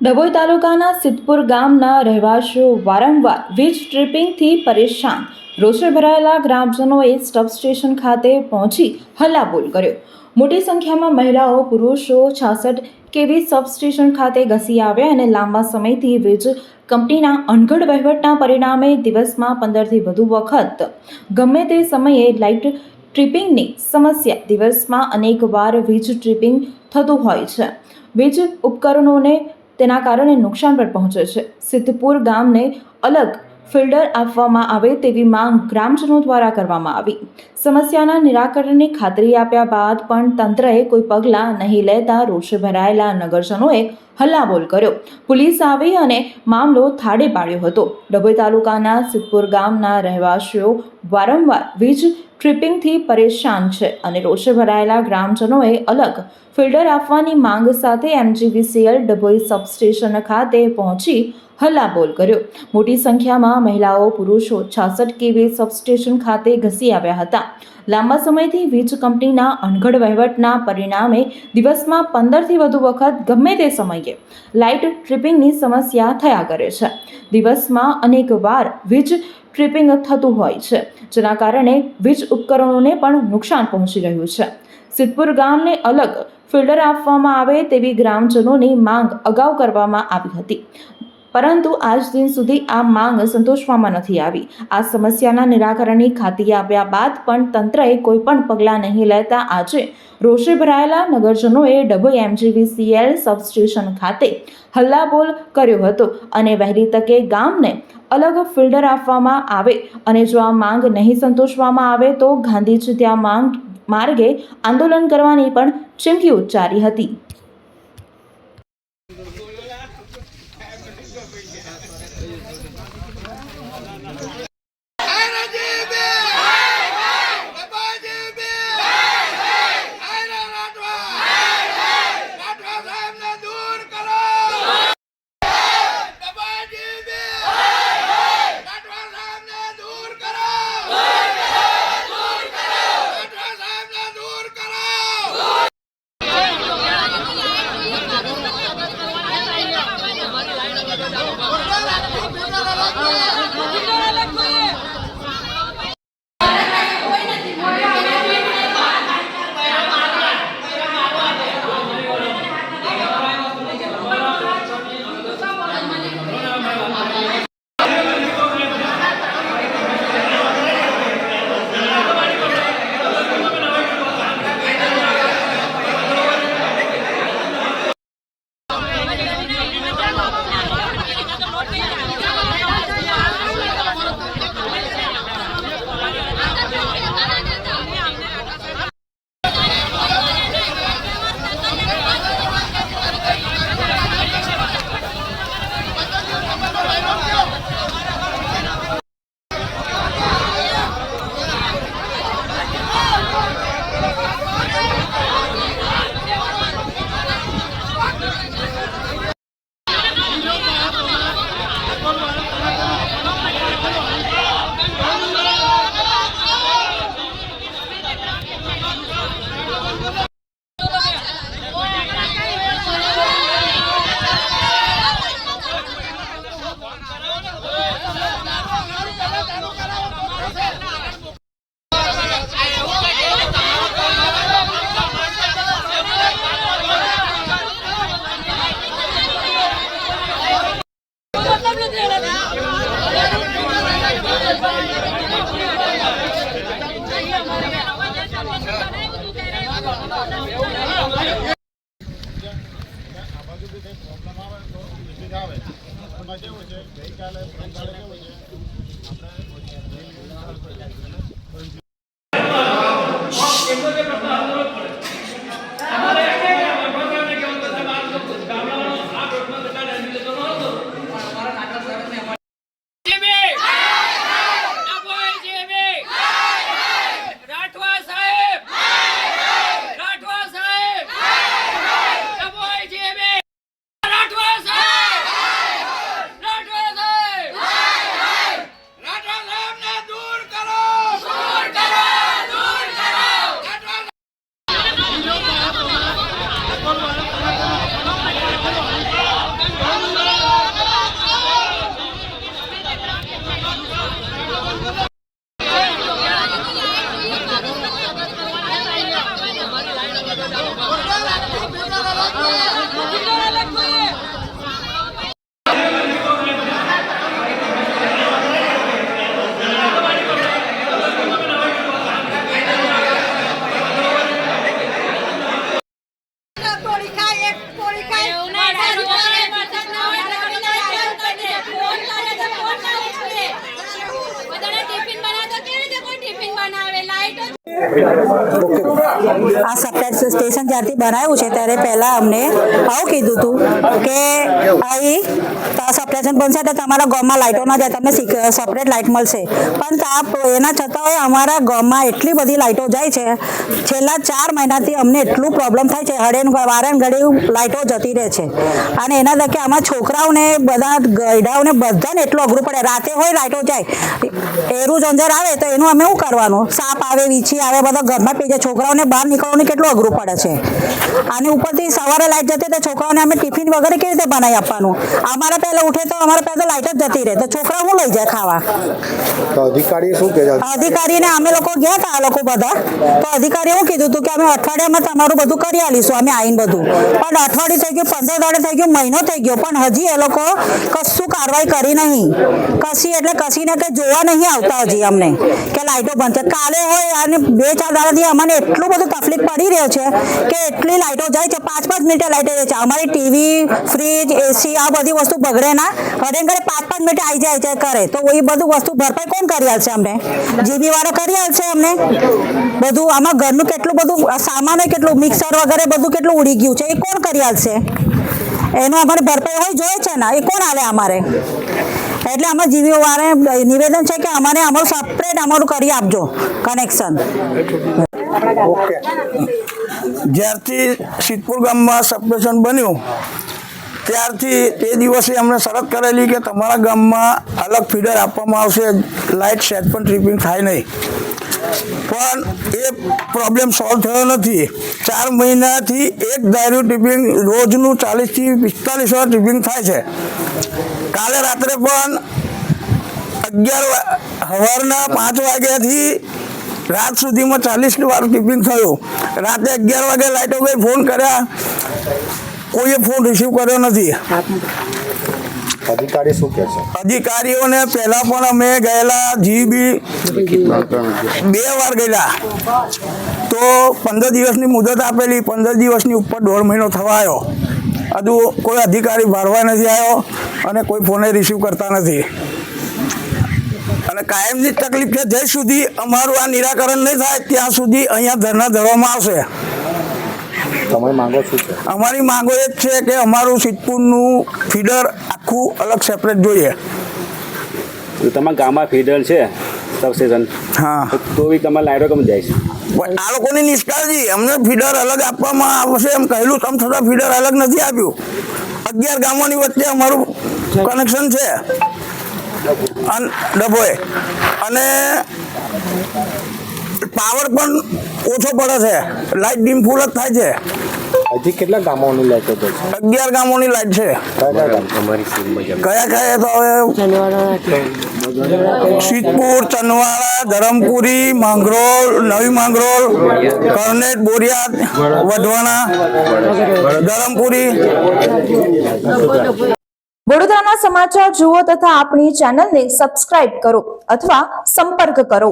ડભોઈ તાલુકાના સિદ્ધપુર ગામના રહેવાસીઓ વારંવાર વીજ ટ્રિપિંગથી પરેશાન. રોષે ભરાયેલા ગ્રામજનોએ સબસ્ટેશન ખાતે પહોંચી હલ્લાબોલ કર્યો. મોટી સંખ્યામાં મહિલાઓ, પુરુષો 66 કેવી સબસ્ટેશન ખાતે ઘસી આવ્યા અને લાંબા સમયથી વીજ કંપનીના અણઘડ વહીવટના પરિણામે દિવસમાં 15થી વધુ વખત ગમે તે સમયે લાઇટ ટ્રિપિંગની સમસ્યા. દિવસમાં અનેક વાર વીજ ટ્રિપિંગ થતું હોય છે. વીજ ઉપકરણોને તેના કારણે નુકસાન પણ પહોંચે છે. સિદ્ધપુર ગામને અલગ ફિલ્ટર આપવામાં આવે તેવી માંગ ગ્રામજનો દ્વારા કરવામાં આવી. સમસ્યાના નિરાકરણની ખાતરી આપ્યા બાદ પણ તંત્રએ કોઈ પગલાં નહીં લેતા રોષે ભરાયેલા નગરજનોએ હલ્લાબોલ કર્યો. પોલીસ આવી અને મામલો થાળે પાડ્યો હતો. ડભોઈ તાલુકાના સિદ્ધપુર ગામના રહેવાસીઓ વારંવાર વીજ ટ્રિપિંગથી પરેશાન છે અને રોષે ભરાયેલા ગ્રામજનોએ અલગ ફિલ્ટર આપવાની માંગ સાથે એમજીવીસીએલ ડભોઈ સબસ્ટેશન ખાતે પહોંચી હલ્લાબોલ કર્યો. મોટી સંખ્યામાં મહિલાઓ, પુરુષો 66 કેવી સબસ્ટેશન ખાતે ઘસી આવ્યા હતા. લાંબા સમયથી વીજ કંપનીના અણઘડ વહીવટના પરિણામે દિવસમાં 15થી વધુ વખત ગમે તે સમયે લાઇટ ટ્રિપિંગની સમસ્યા થયા કરે છે. દિવસમાં અનેક વાર વીજ ટ્રિપિંગ થતું હોય છે, જેના કારણે વીજ ઉપકરણોને પણ નુકસાન પહોંચી રહ્યું છે. સિદ્ધપુર ગામને અલગ ફિલ્ટર આપવામાં આવે તેવી ગ્રામજનોની માંગ અગાઉ કરવામાં આવી હતી, પરંતુ આજ દિન સુધી આ માંગ સંતોષવામાં નથી આવી. આ સમસ્યાના નિરાકરણની ખાતરી આપ્યા બાદ પણ તંત્રએ કોઈ પણ પગલાં નહીં લેતા આજે રોષે ભરાયેલા નગરજનોએ ડભોઈ એમજીવીસીએલ સબસ્ટેશન ખાતે હલ્લાબોલ કર્યો હતો અને વહેલી તકે ગામને અલગ ફિલ્ટર આપવામાં આવે અને જો આ માંગ નહીં સંતોષવામાં આવે તો ગાંધી ચિંધ્યા માર્ગે આંદોલન કરવાની પણ ચીમકી ઉચ્ચારી હતી. આ સપ્લાય સ્ટેશન જ્યારથી બનાવ્યું છે ત્યારે પહેલાં અમને આવું કીધું હતું કે અહીં સપ્લાય બનશે તો તમારા ગામમાં લાઇટો ના જાય, તમને સેપરેટ લાઇટ મળશે. પણ એના છતાં અમારા ગામમાં એટલી બધી લાઇટો જાય છે. છેલ્લા 4 મહિનાથી અમને એટલું પ્રોબ્લેમ થાય છે, વારે ઘડી લાઇટો જતી રહે છે. અને એના થકી આમાં છોકરાઓને બધા ગયડાઓને બધાને એટલું અઘરું પડે. રાતે હોય લાઇટો જાય, એરું જંજર આવે તો એનું અમે શું કરવાનું? સાપ આવે, વીછી આવે, બધા ઘરમાં પી જાય. છોકરાઓને બહાર નીકળવાનું કેટલું અઘરું પડે છે. અને ઉપરથી સવારે લાઇટ જતી તો છોકરાઓને અમે ટિફિન વગેરે કેવી રીતે બનાવી આપવાનું? અમારા પહેલાં ઉઠે તો અમારા પહેલાં લાઇટ જ જતી રહે તો છોકરાઓ શું લઈ જાય ખાવા? તો અધિકારી શું કહે છે? અધિકારીને અમે લોકો ગયા હતા, આ લોકો બધા, તો અધિકારીએ શું કીધું હતું કે અમે અઠવાડિયામાં તમારું બધું કરી આલીશું, અમે આવીને બધું. પણ અઠવાડિયું થઈ ગયું, 15 દાડે થઈ ગયું, મહિનો થઈ ગયો, પણ હજી એ લોકો કશું કાર્યવાહી કરી નહીં. કશી એટલે કશીને કંઈ જોવા નહીં આવતા હજી અમને કે લાઇટો બંધ છે. કાલે હોય અને 2-4 દાડાથી અમને એટલું બધું તકલીફ પડી રહ્યો છે કે એટલી લાઇટો જાય છે, 5-5 મિનિટે લાઇટો જાય છે. અમારી ટીવી, ફ્રીજ, એસી આ બધી વસ્તુ બગડે ના, હડે ઘરે 5-5 મિનિટે આવી જાય કરે તો એ બધું વસ્તુ ભરપાઈ કોણ કરી આલશે અમને? જીબી વાળો કરી આલશે અમને બધું? આમાં ઘરનું કેટલું બધું સામાન કેટલું મિક્સર વગેરે બધું કેટલું ઉડી ગયું છે, એ કોણ કરી આલશે? એનું અમારે ભરપાઈ હોય જોઈએ છે ને, એ કોણ આલે અમારે? એટલે અમે જીબી વાળાને નિવેદન છે કે અમારે અમારું સેપરેટ અમારું કરી આપજો કનેક્શન. જ્યારથી સિદ્ધપુર ગામમાં સબસ્ટેશન બન્યું ત્યારથી તે દિવસે અમને શરત કરેલી કે તમારા ગામમાં અલગ ફીડર આપવામાં આવશે, લાઇટ સેટ પણ ટ્રિપિંગ થાય નહીં. પણ એ પ્રોબ્લેમ સોલ્વ થયો નથી. 4 મહિનાથી એક ધાર્યું ટ્રિપિંગ રોજનું 40 થી 45 વાર ટ્રિપિંગ થાય છે. કાલે રાત્રે પણ સવારના 5 વાગ્યાથી રાત સુધીમાં 40 વાર ટ્રિપિંગ થયું. રાતે 11 વાગે લાઇટો ગઈ, ફોન કર્યા, કોઈએ ફોન રિસીવ કર્યો નથી. અધિકારી શું કહે છે? અધિકારીઓને પહેલા પણ અમે ગયેલા, જીબી 2 વાર ગયેલા, તો 15 દિવસની મુદત આપેલી, 15 દિવસની ઉપર 1.5 મહિનો થવા આવ્યો. હજુ કોઈ અધિકારી ભરવા નથી આવ્યો અને કોઈ ફોને રિસીવ કરતા નથી. અને કાયમની તકલીફ છે, જ્યાં સુધી અમારું આ નિરાકરણ નહીં થાય ત્યાં સુધી અહીંયા ધરણા ધરવામાં આવશે. તમારી માંગો શું છે? અમારી માંગો એ જ છે કે અમારું સિદ્ધપુરનું ફીડર આખું અલગ સેપરેટ જોઈએ. તમારા ગામમાં ફીડર છે સબસ્ટેશન, હા, તો બી તમારે લાઇટો કેમ જાય છે? આ લોકોની નિષ્કાળજી. અમને ફીડર અલગ આપવામાં આવશે એમ કહેલું, તેમ છતાં ફીડર અલગ નથી આપ્યું. 11 ગામોની વચ્ચે અમારું કનેક્શન છે ડભોએ, અને પાવર પણ ઓછો પડે છે, લાઇટ ડીમ ફૂલ જ થાય છે. હજી કેટલા ગામોની લાઈટો છે? 11 ગામોની લાઇટ છે. કયા કયા તો હવે સિદ્ધપુર, ચનવાડા, ધરમપુરી, માંગરોળ, નવી માંગરોળ, કરનેટ, બોરિયાદ, વઢવાણા, ધરમપુરી. વડોદરાના સમાચાર જુઓ તથા આપણી ચેનલને સબસ્ક્રાઇબ કરો અથવા સંપર્ક કરો.